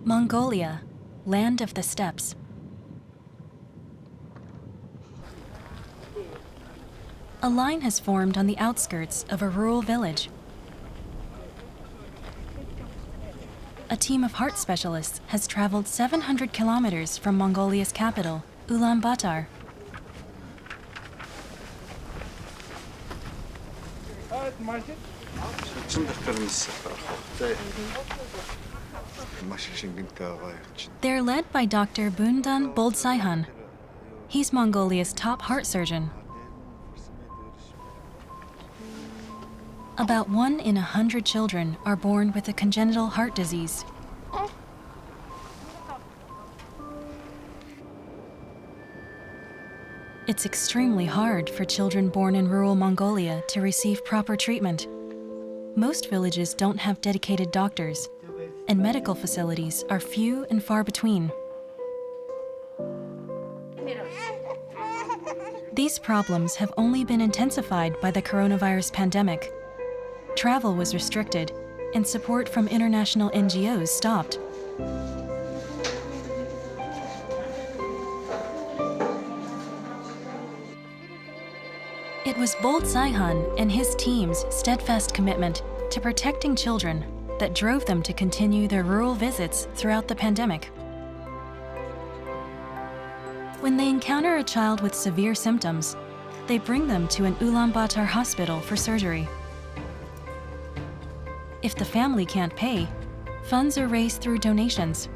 Mongolia, land of the steppes. A line has formed on the outskirts of a rural village. A team of heart specialists has traveled 700 kilometers from Mongolia's capital, Ulaanbaatar. They're led by Dr. Bundan Boldsaihan. He's Mongolia's top heart surgeon. About 1 in 100 children are born with a congenital heart disease. It's extremely hard for children born in rural Mongolia to receive proper treatment. Most villages don't have dedicated doctors, and medical facilities are few and far between. These problems have only been intensified by the coronavirus pandemic. Travel was restricted, and support from international NGOs stopped. It was Boldsaihan and his team's steadfast commitment to protecting children that drove them to continue their rural visits throughout the pandemic. When they encounter a child with severe symptoms, they bring them to an Ulaanbaatar hospital for surgery. If the family can't pay, funds are raised through donations.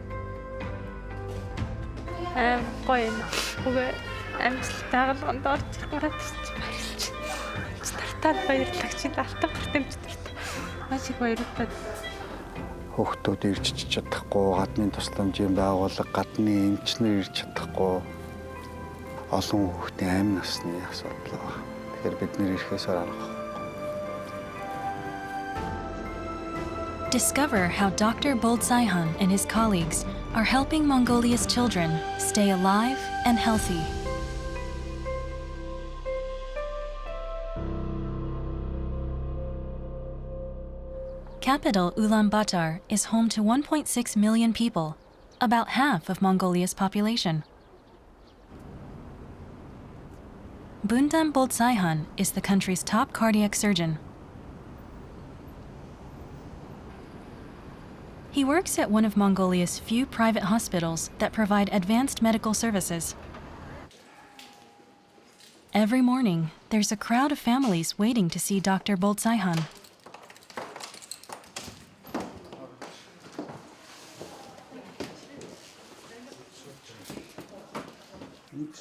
Хүүхдүүд ирж чадахгүй, гадны тусламжийн байгууллага, гадны эмчнэр ирж чадахгүй олон хүүхдийн амь насны асуудал байна. Тэгэхээр бид нэр ирэхээс аргагүй. Discover how Dr. Boldsaihan and his colleagues are helping Mongolia's children stay alive and healthy. Capital Ulaanbaatar is home to 1.6 million people, about half of Mongolia's population. Bundan Boldsaihan is the country's top cardiac surgeon. He works at one of Mongolia's few private hospitals that provide advanced medical services. Every morning, there's a crowd of families waiting to see Dr. Boldsaihan.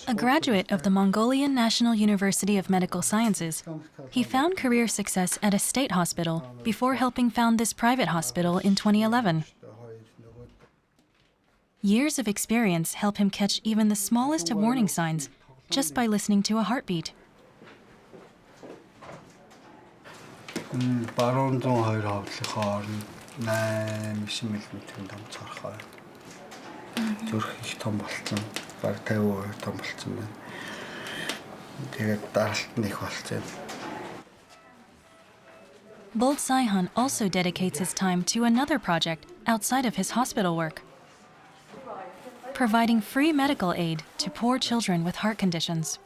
A graduate of the Mongolian National University of Medical Sciences, he found career success at a state hospital before helping found this private hospital in 2011. Years of experience help him catch even the smallest of warning signs just by listening to a heartbeat. Boldsaihan also dedicates his time to another project outside of his hospital work, providing free medical aid to poor children with heart conditions.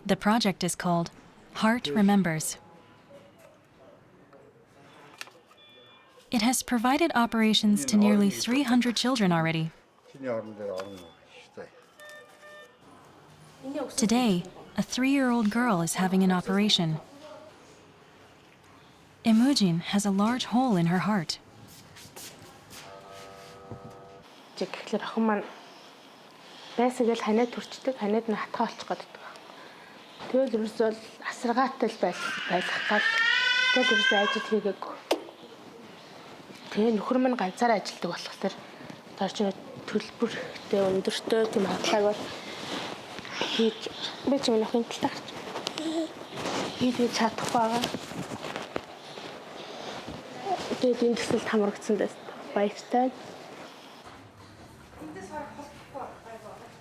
The project is called Heart Remembers. It has provided operations to nearly 300 children already. Today, a 3-year-old girl is having an operation. Emujin has a large hole in her heart.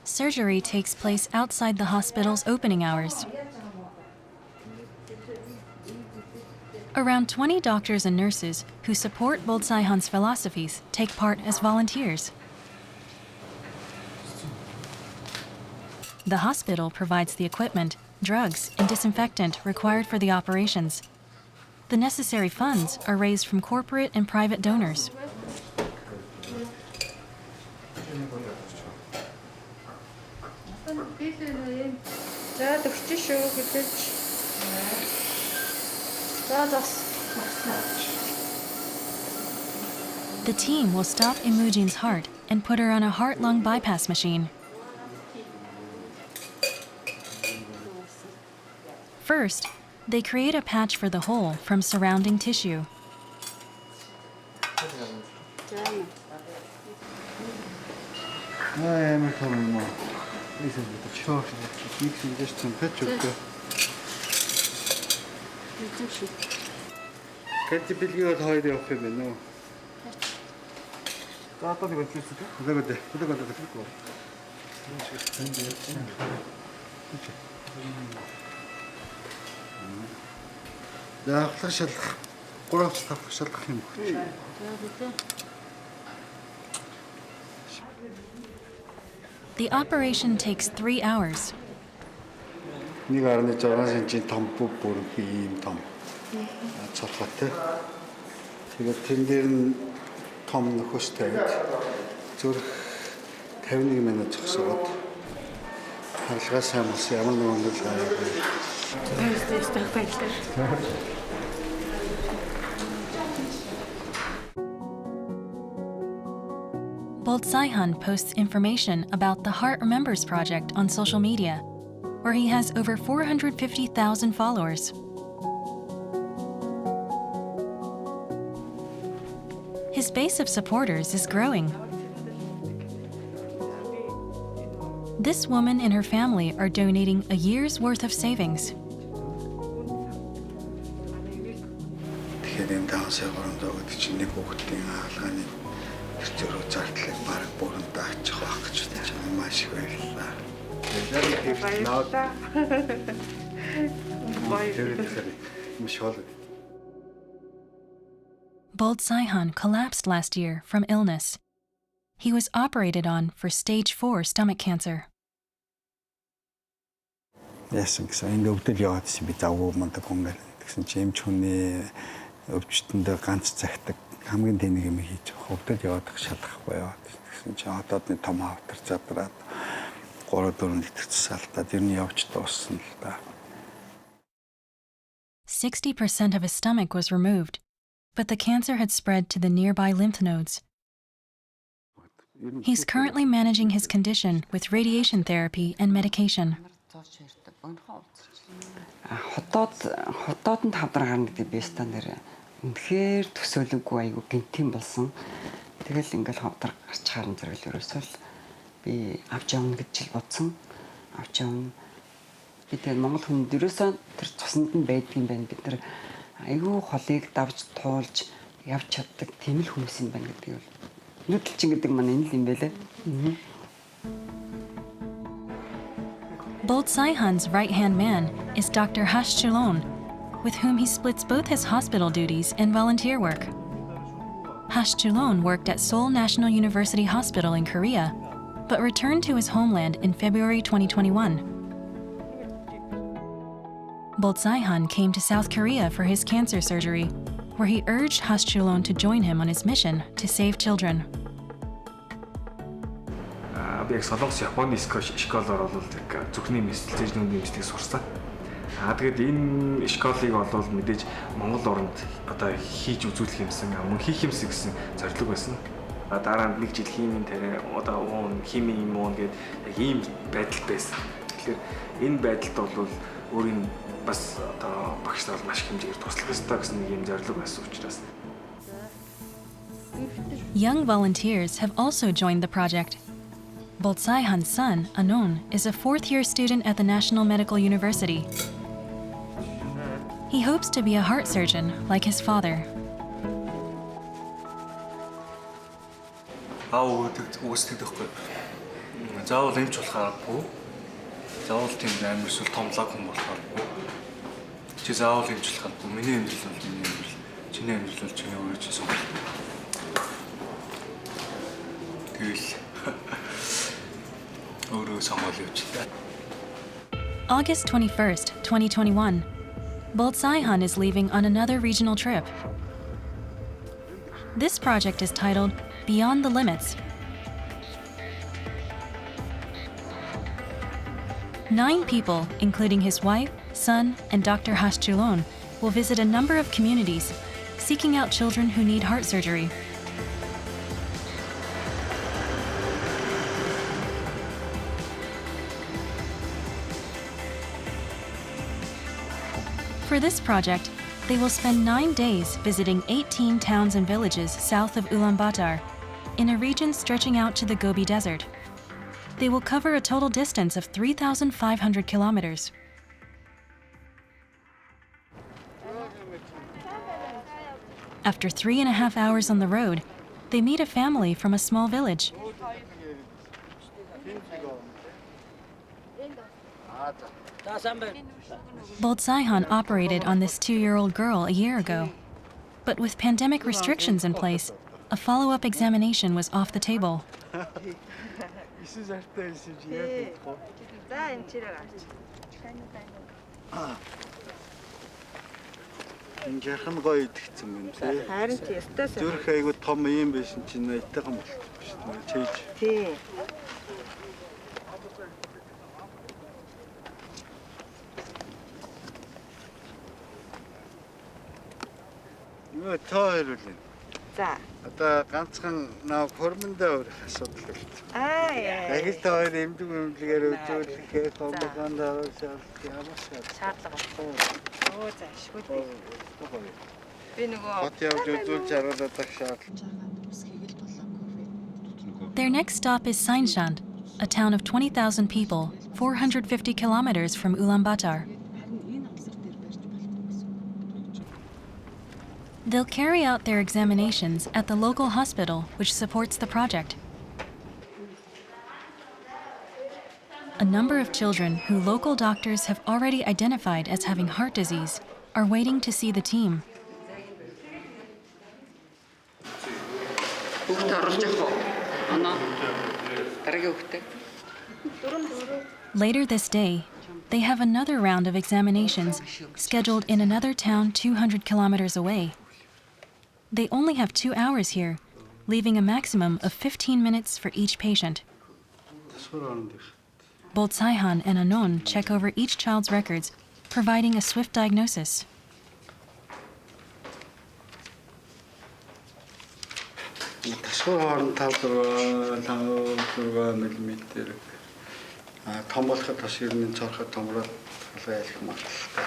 Surgery takes place outside the hospital's opening hours. Around 20 doctors and nurses who support Boltsaihan's philosophies take part as volunteers. The hospital provides the equipment, drugs, and disinfectant required for the operations. The necessary funds are raised from corporate and private donors. The team will stop Imujine's heart and put her on a heart-lung bypass machine. First, they create a patch for the hole from surrounding tissue. The operation takes 3 hours. Нэг 1.6 см том бүр ийм том. Цолготой. Тэгээд тэн дээр нь том нөхөс тавьж зүрх 51 минут зогсоод харилцаа сайн болсон ямар нэгэн үйл явдал. Boltsaihan posts information about the Heart Remembers project on social media, where he has over 450,000 followers. His base of supporters is growing. This woman and her family are donating a year's worth of savings. Boltsaihan collapsed last year from illness. He was operated on for stage 4 stomach cancer. Яасан гэсэн энэ өвдөл яваад си би завгүй мундаг хөнгөл гэсэн чи эмч хүний өвчтөндөө ганц цагтаг хамгийн тэнэг юм хийж өвдөл яваад шалахгүй яваад гэсэн чи одоод нэг том хавтар задраад 3-4 литрцээс алдаад ер нь явж дууссан л да. 60% of his stomach was removed, but the cancer had spread to the nearby lymph nodes. He's currently managing his condition with radiation therapy and medication. Хотоодонд хавдар гарна гэдэг би стандарт үнэхээр төсөөлөггүй айгу гинтийн болсон. Тэгэл ингээл хавдар гарч харна зэрэг ерөөсөө л би авч явна гэж л бодсон. Авч явна. Би тэгэл Монгол хүнд ерөөсөө тэр цуснд нь байдгийн байна. Бид нар айгу холыг давж туулж явж чаддаг тийм л хүмүүс юм байна гэдэг бол нүдэлчин гэдэг маань энэ л юм байлаа. Boltsaihan's right-hand man is Dr. Hashchulon, with whom he splits both his hospital duties and volunteer work. Hashchulon worked at Seoul National University Hospital in Korea, but returned to his homeland in February 2021. Boltsaihan came to South Korea for his cancer surgery, where he urged Hashchulon to join him on his mission to save children. Би яг Солонгос Японы школоор бол зүрхний мэслэл зэжнүүний мэслийг сурсан. Тэгээд энэ школыг бол мэдээж Монгол оронд одоо хийж үзүүлэх юмсан, мөн хийх юмсан гэсэн зорилго байсан. Дараа нь нэг жил химийн тарай одоо химийн юм уу гэдэг яг ийм байдал байсан. Тэгэхээр энэ байдалд бол өөрийн бас одоо багшлал маш хэмжээгээр туслах ёстой гэсэн нэг юм зорилго байсан учраас. Young volunteers have also joined the project. Boltsaihan's son, Anon, is a 4th-year student at the National Medical University. He hopes to be a heart surgeon like his father. Үгүйсдэггүй. Заавал эмч болохооргүй. Заавал тийм амар эсвэл томлог хүн болохооргүй. Чи заавал хэмжлэх албагүй. Миний амьдрал бол миний амьдрал. Чиний амьдрал бол чиний өөрөө чи сонголт. Тэгэл өөрөө сонгол явж та. August 21st, 2021. Bolt Saihan is leaving on another regional trip. This project is titled Beyond the Limits. 9 people, including his wife, son, and Dr. Haschulon, will visit a number of communities, seeking out children who need heart surgery. For this project, they will spend 9 days visiting 18 towns and villages south of Ulaanbaatar, in a region stretching out to the Gobi Desert. They will cover a total distance of 3,500 kilometers. After 3.5 hours on the road, they meet a family from a small village. Bolt Saihan operated on this 2-year-old girl a year ago. But with pandemic restrictions in place, a follow-up examination was off the table. Инжахан гоё идэгцэн юм тий. Харин тий, өстөөс. Зүрх айгу том юм байсан чинь айтайхан болчихсон шүү дээ. Чийж. Тий. Нөө тоо ирүүлээ. За. Одоо ганцхан наа хормондоо өрөх асуудал болчих. Аа яа. Агил та хоёр эмдүгээр үзүүлэхээр хормонд аваад ямар шаардлага байна. Оо за, шгүй. Би нөгөө хот явж үзүүлж харуулдаг шаардлага. Their next stop is Sainshand, a town of 20,000 people, 450 kilometers from Ulaanbaatar. They'll carry out their examinations at the local hospital, which supports the project. A number of children who local doctors have already identified as having heart disease are waiting to see the team. Later this day, they have another round of examinations scheduled in another town 200 kilometers away. They only have 2 hours here, leaving a maximum of 15 minutes for each patient. Bolt Saihan and Anon check over each child's records, providing a swift diagnosis. Тасгай хооронд 5-6 мм. Том болоход бас ер нь цорхот томроод алгаа хэлэх магадлалтай.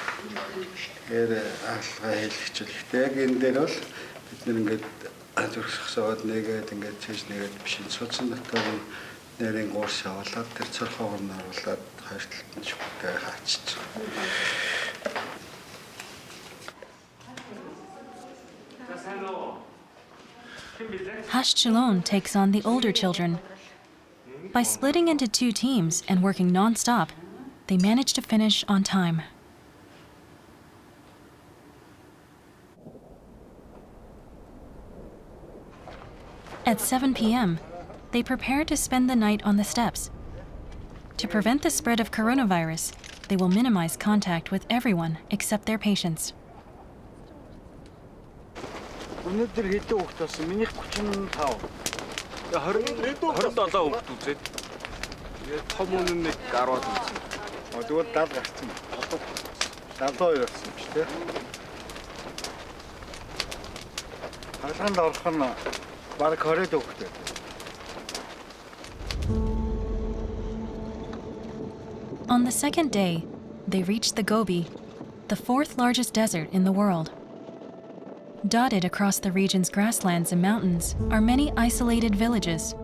Тэгэхээр алгаа хэлчихлээ. Яг энэ дээр бол бид нэр ингээд зүрхсгсоод нэгээд ингээд чийж нэгээд биш судсан дотор нэрийн гуурс явуулаад тэр цорхоогоор нь оруулаад хоёр талд нь шүхтэй хаачиж. Haschulon takes on the older children. By splitting into 2 teams and working non-stop, they manage to finish on time. At 7 p.m., they prepare to spend the night on the steps. To prevent the spread of coronavirus, they will minimize contact with everyone except their patients. Өнөөдөр хэдэн хүүхэд болсон? Минийх 35. 27 хүүхэд үзээд. Тэгээд том үнэн нэг 10-аад үзсэн. Тэгвэл 70 гарсан. 72 болсон ч тийм. Хаалганд орох нь бараг 20 хүүхэд. On the second day, they reached the Gobi, the 4th largest desert in the world. Dotted across the region's grasslands and mountains are many isolated villages.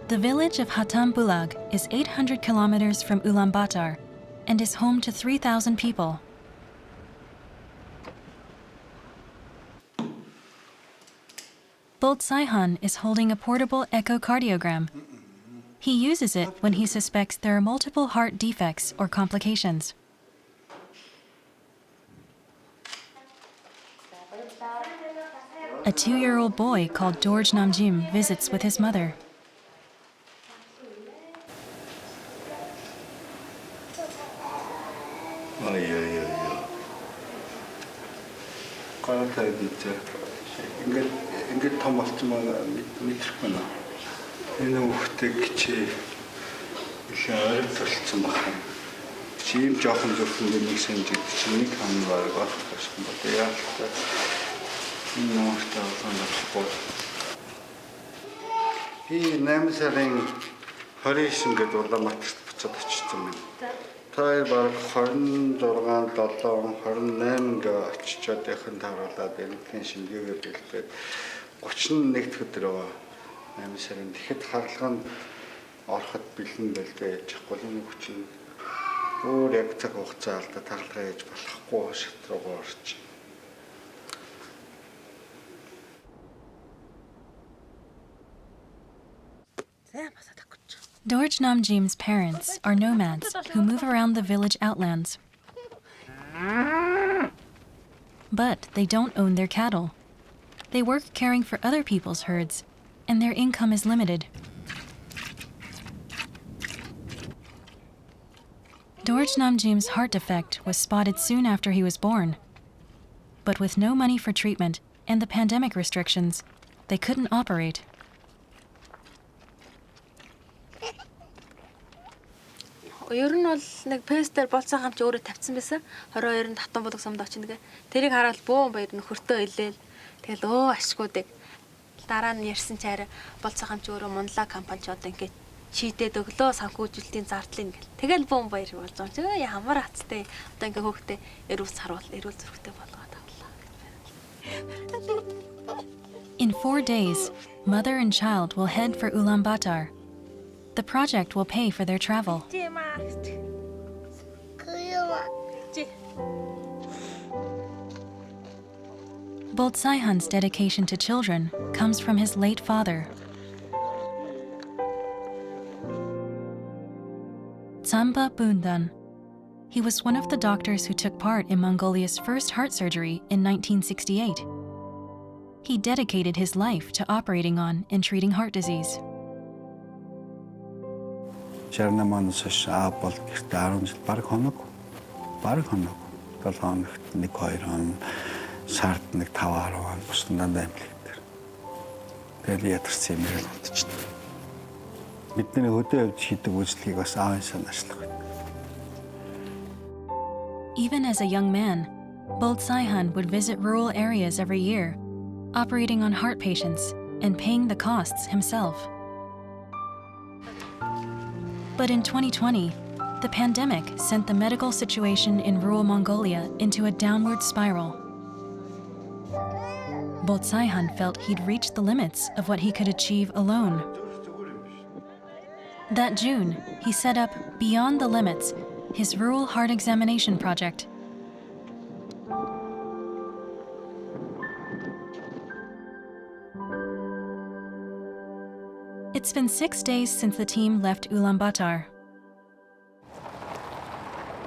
The village of Hatam Bulag is 800 kilometers from Ulaanbaatar and is home to 3,000 people. Bolt Saihan is holding a portable echocardiogram. He uses it when he suspects there are multiple heart defects or complications. A 2-year-old boy called Dorj Namjim visits with his mother. Гаалтай дийтэй. Ингээд том болчмоо мэдрэхгүй нэ. Энэ хүүхдээ чи их ойролцоолсон байна. Чи юм жоохон зөвхөн нэг санаж чи нэг хам байгаа гэсэн бод яалтаа. Энэ нөхдөд болохгүй. Би 8 сарын 29 гээд Улаанбаатарт буцаад очсон юм. Тэр баг 26, 7, 28 гээ очичоод яхан тааруулаад энэний шингээгээ бэлдээд 31 өдөр байгаа 8 сарын. Тэгэхэд харлаганд ороход бэлэн байлгүй яахгүй энэ хүчин өөр яг цаг хугацаа алдаа таарлагаа хийж болохгүй шат руугаа орчих. Dorj Namjim's parents are nomads who move around the village outlands. But they don't own their cattle. They work caring for other people's herds, and their income is limited. Dorj Namjim's heart defect was spotted soon after he was born. But with no money for treatment and the pandemic restrictions, they couldn't operate. Ер нь бол нэг пестер болцсон хамч өөрөө тавьсан байсан. 22-нд татан булаг сумд очно гэ. Тэрийг хараад бөөн баяр нөхөртөө илээл. Тэгэл ашгуудыг дараа нь ярьсан ч арай болцсон хамч өөрөө Мунлаа компанич одоо ингээд чийдээд өглөө санхүүжилтийн зардлын гэл. Тэгэл бөөн баяр болж байгаа юм чи ямар хацтай. Одоо ингээд хөөхтэй эрүүл зөрөгтэй болгоод авлаа. In 4 days, mother and child will head for Ulaanbaatar. The project will pay for their travel. Bolt Saihan's dedication to children comes from his late father. Tsamba Bundan. He was one of the doctors who took part in Mongolia's first heart surgery in 1968. He dedicated his life to operating on and treating heart disease. Шарнаманаас бол гэртээ 10 жил баг хоног 7 хоногт 1-2 хоног сард 5-10 хоног бусдаа дандаа амлигдэр. Тэгэл ядарсан юм ярил бодчихсон. Бидний хөдөө явж хийдэг үйлчлэгийг бас аавын санаачлах байна. Even as a young man, Bolt Saihan would visit rural areas every year, operating on heart patients and paying the costs himself. But in 2020, the pandemic sent the medical situation in rural Mongolia into a downward spiral. Bolt Saihan felt he'd reached the limits of what he could achieve alone. That June, he set up Beyond the Limits, his rural heart examination project. It's been 6 days since the team left Ulaanbaatar.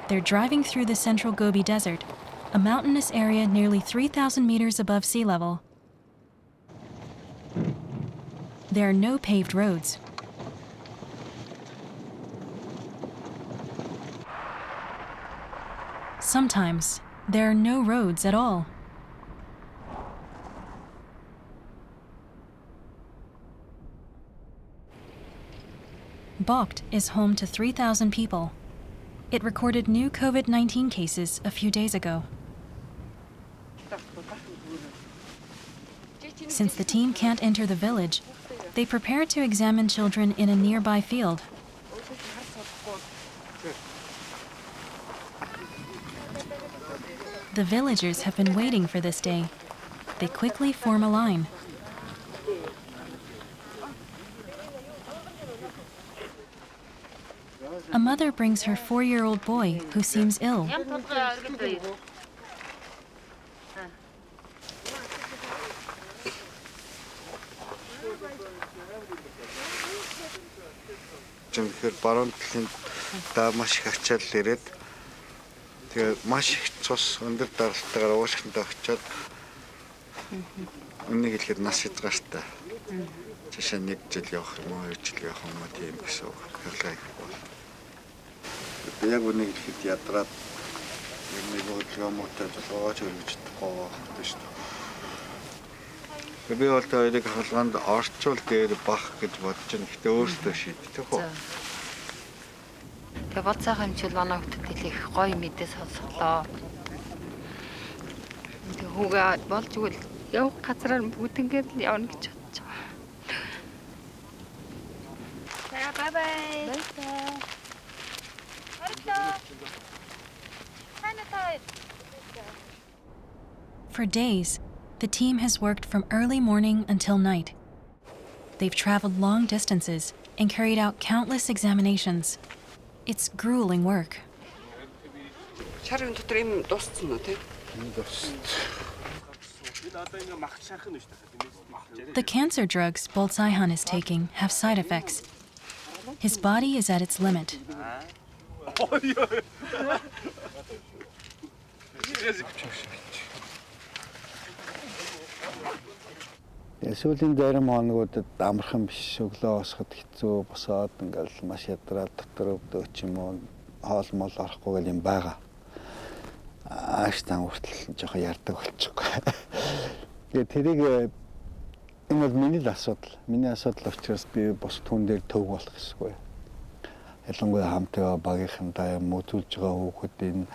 They're driving through the central Gobi Desert, a mountainous area nearly 3,000 meters above sea level. There are no paved roads. Sometimes, there are no roads at all. Bokht is home to 3,000 people. It recorded new COVID-19 cases a few days ago. Since the team can't enter the village, they prepare to examine children in a nearby field. The villagers have been waiting for this day. They quickly form a line. A mother brings her 4-year-old boy who seems ill. юм тэгэхээр баруун талын даа маш их ачаал ирээд тэгээ маш их цус өндөр даралтайгаар уушгиндээ очиод үнийг хэлэхэд нас хязгаартай. Жишээ нь 1 жил явах юм уу, 2 жил явах юм уу тийм гэсэн үг. Хэлээ бол. Яг үнийг хэлэхэд ядраад нэг хөдөлгөөмөтэй золгоож өргөж чадахгүй байна шүү дээ. Би бол тэрийг хаалганд орчуул дээр бах гэж бодож байна. Гэтэ өөртөө шийдэх үү. Тэгээ болцоо хэмжил манай хүүхдэд их гоё мэдээ сонсголоо. Тэгээ хүүгээ болж игэл явах газараар бүгднгээр л явна гэж бодож байгаа. За бай бай. For days, the team has worked from early morning until night. They've traveled long distances and carried out countless examinations. It's grueling work. Шарын дотор юм дууссан уу те? The cancer drugs Bolzaihan is taking have side effects. His body is at its limit. Сүүлийн зарим хоногудад амархан биш өглөө босоход хэцүү босоод ингээл маш ядраад дотор өвдөөч юм уу хоол мол орохгүй гэл юм байгаа. Ааш тань хүртэл жоохон ярддаг болчихгүй. Тэгээ тэрийг энэ бол миний л асуудал. Миний асуудал учраас би бос түн дээр төв болох гэсгүй. Ялангуяа хамтаа багийнхандаа юм үзүүлж байгаа хүүхдийн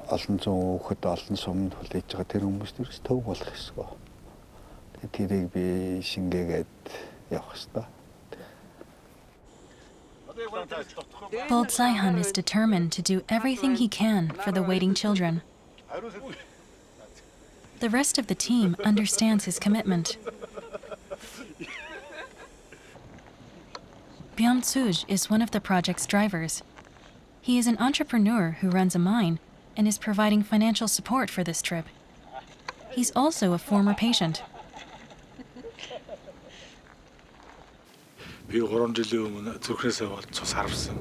олон зуун хүүхэд олон сумд хүлээж байгаа тэр хүмүүст ерөөс төв болох гэсгүй. Тэрийг би шингээгээд явах ёстой. Bolzaihan is determined to do everything he can for the waiting children. The rest of the team understands his commitment. Byung-suj is one of the project's drivers. He is an entrepreneur who runs a mine and is providing financial support for this trip. He's also a former patient. Би 3 жилийн өмнө зүрхнээс аваад цус харвсан.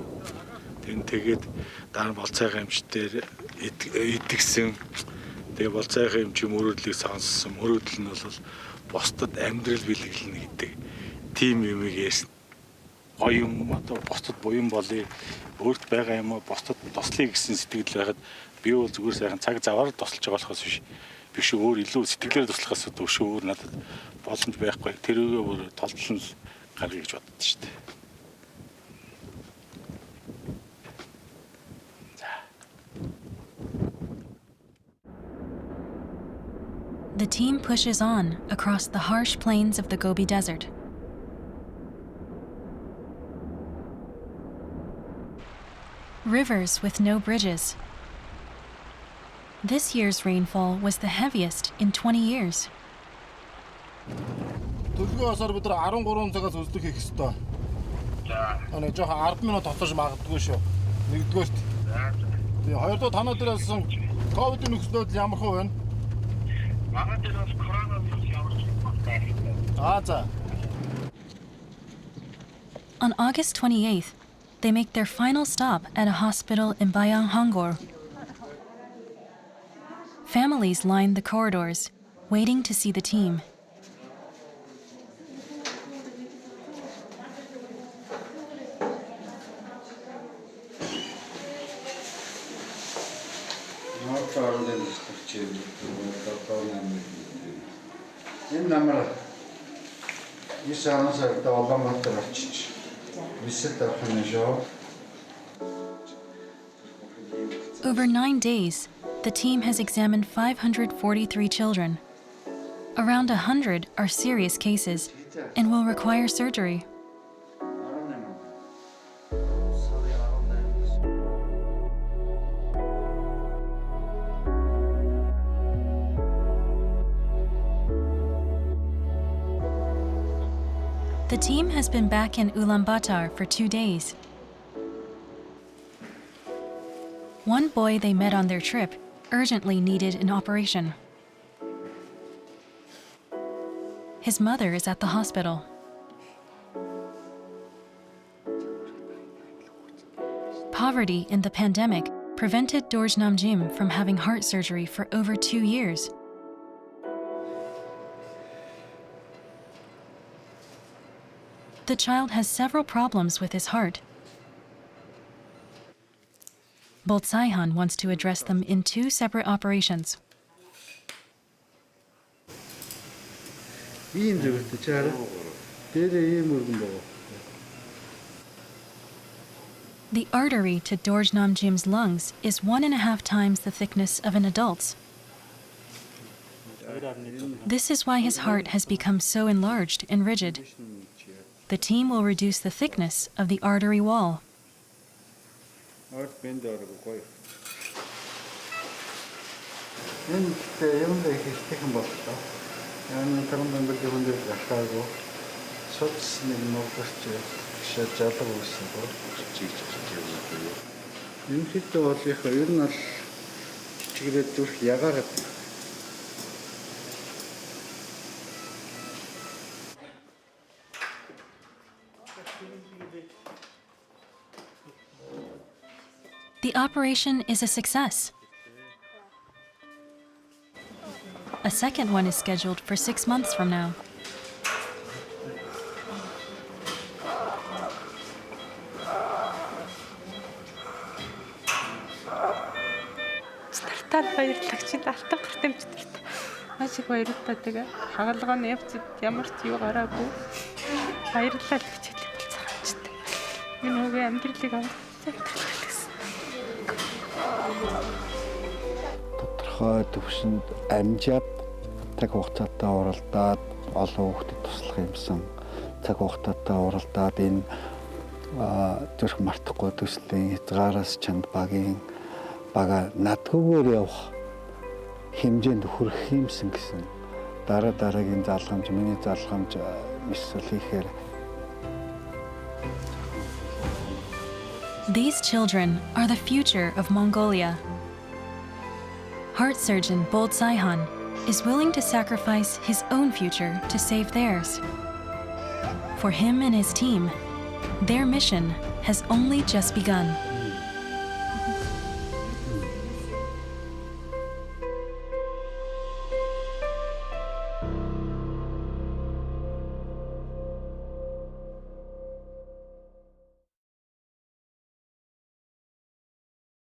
Тэгээд дараа нь болцоогийн эмчтэр идэгсэн. Тэгээ болцоогийн эмч мөрөөдлийг сонссон. Мөрөөдөл нь бол бусдад амьдрал бэлгэлнэ гэдэг. Тим юмыг ярьсан. Гоё юм одоо бусдад буян болъё. Өөрт байгаа юм бусдад туслая гэсэн сэтгэл байхад би бол зүгээр сайхан цаг заваар тусалж байгаа болохоос биш өөр илүү сэтгэлээр туслахаас өвш өөр надад боломж байхгүй. Тэрүүгээ бүр толдлон гаргая гэж боддоо шүү дээ. The team pushes on across the harsh plains of the Gobi Desert. Rivers with no bridges. This year's rainfall was the heaviest in 20 years. Төлөвлөгөө осоор бид 13 цагаас үзлэг хийх ёстой. За. Манай жоохон 10 минут тоцож магадгүй шүү. Нэгдүгээрт. Тэгээ хоёрдугаар танаа дээрээс ковидын нөхцөлөд ямар хөө вэ? Манай дээрээс коронавирус ямар ч юм байна. За. On August 28th, they make their final stop at a hospital in Bayanghongor. Families line the corridors, waiting to see the team. Энэ намар исаанасаа Улаанбаатар очиж визит авах шүү. Over 9 days, the team has examined 543 children. Around 100 are serious cases and will require surgery. The team has been back in Ulaanbaatar for 2 days. One boy they met on their trip urgently needed an operation. His mother is at the hospital. poverty in the pandemic prevented Dorj Namjim from having heart surgery for over 2 years. The child has several problems with his heart. Boltsaihan wants to address them in 2 separate operations. The artery to Dorj Namjim's lungs is 1.5 times the thickness of an adult's. This is why his heart has become so enlarged and rigid. The team will reduce the thickness of the artery wall. The operation is a success. A second one is scheduled for 6 months from now. Стартаад баярлагдаж алтан гарт амжилт. Маш их баярлалаа тэгээ хагалгаа нь явц ямар ч юу гараагүй. Баярлалаа гэж хэлэх болцоо амжилт. Энэ үгүй амьдралыг авсан. Тодорхой төвшөнд амжаад цаг хугацаатай уралдаад олон хүүхдэд туслах юмсан цаг хугацаатай уралдаад энэ зүрх мартахгүй төслийн хязгаараас чанд бага надгүйгээр явах хэмжээнд хүрэх юмсан гэсэн дараагийн залгамж миний залгамж эсвэл хийхээр. These children are the future of Mongolia. Heart surgeon Boltsaihan is willing to sacrifice his own future to save theirs. For him and his team, their mission has only just begun.